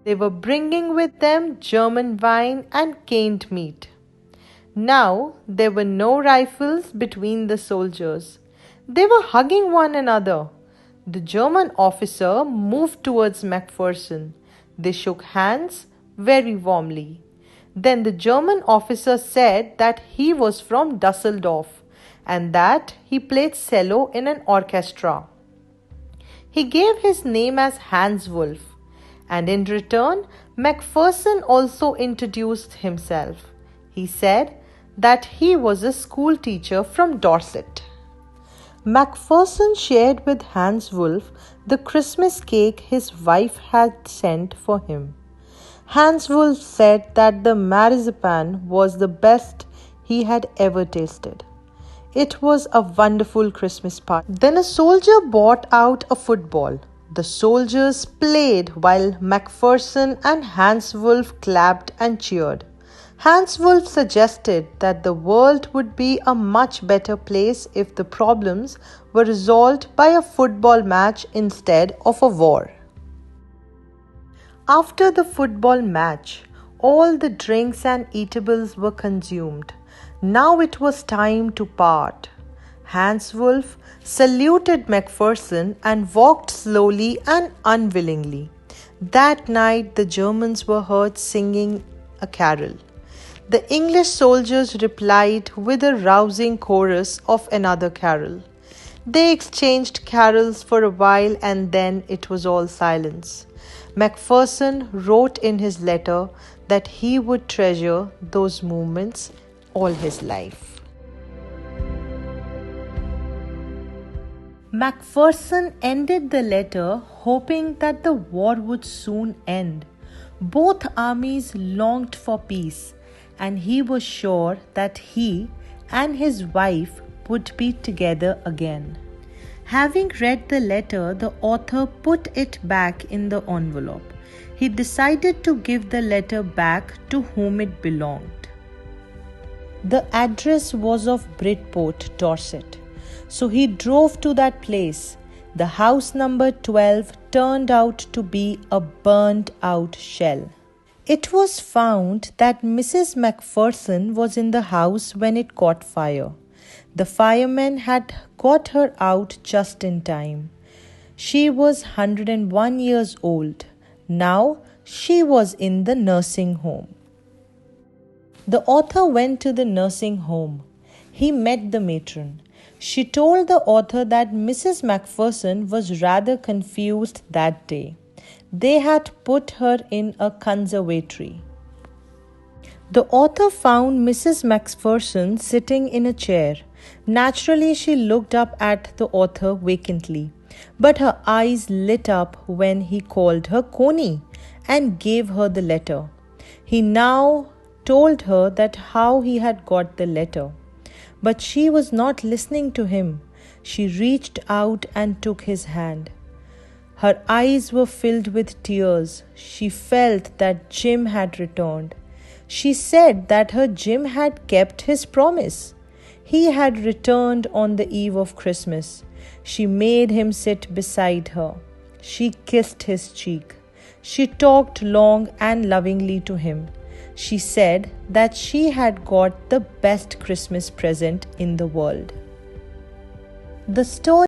They were bringing with them German wine and canned meat. Now there were no rifles between the soldiers. They were hugging one another. The German officer moved towards Macpherson. They shook hands very warmly. Then the German officer said that he was from Dusseldorf and that he played cello in an orchestra. He gave his name as Hans Wolf, and in return, Macpherson also introduced himself. He said that he was a school teacher from Dorset. Macpherson shared with Hans Wolf the Christmas cake his wife had sent for him. Hans Wolf said that the marzipan was the best he had ever tasted. It was a wonderful Christmas party. Then a soldier brought out a football. The soldiers played while Macpherson and Hans Wolf clapped and cheered. Hans Wolf suggested that the world would be a much better place if the problems were resolved by a football match instead of a war. After the football match, all the drinks and eatables were consumed. Now it was time to part. Hans Wolf saluted Macpherson and walked slowly and unwillingly. That night the Germans were heard singing a carol. The English soldiers replied with a rousing chorus of another carol. They exchanged carols for a while and then it was all silence. Macpherson wrote in his letter that he would treasure those moments all his life. Macpherson ended the letter hoping that the war would soon end. Both armies longed for peace, and he was sure that he and his wife would be together again. Having read the letter, the author put it back in the envelope. He decided to give the letter back to whom it belonged. The address was of Bridport, Dorset, so he drove to that place. The house number 12 turned out to be a burned-out shell. It was found that Mrs. Macpherson was in the house when it caught fire. The firemen had got her out just in time. She was 101 years old. Now she was in the nursing home. The author went to the nursing home. He met the matron. She told the author that Mrs. Macpherson was rather confused that day. They had put her in a conservatory. The author found Mrs. Macpherson sitting in a chair. Naturally, she looked up at the author vacantly, but her eyes lit up when he called her Connie and gave her the letter. He now told her that how he had got the letter. But she was not listening to him. She reached out and took his hand. Her eyes were filled with tears. She felt that Jim had returned. She said that her Jim had kept his promise. He had returned on the eve of Christmas. She made him sit beside her. She kissed his cheek. She talked long and lovingly to him. She said that she had got the best Christmas present in the world. The story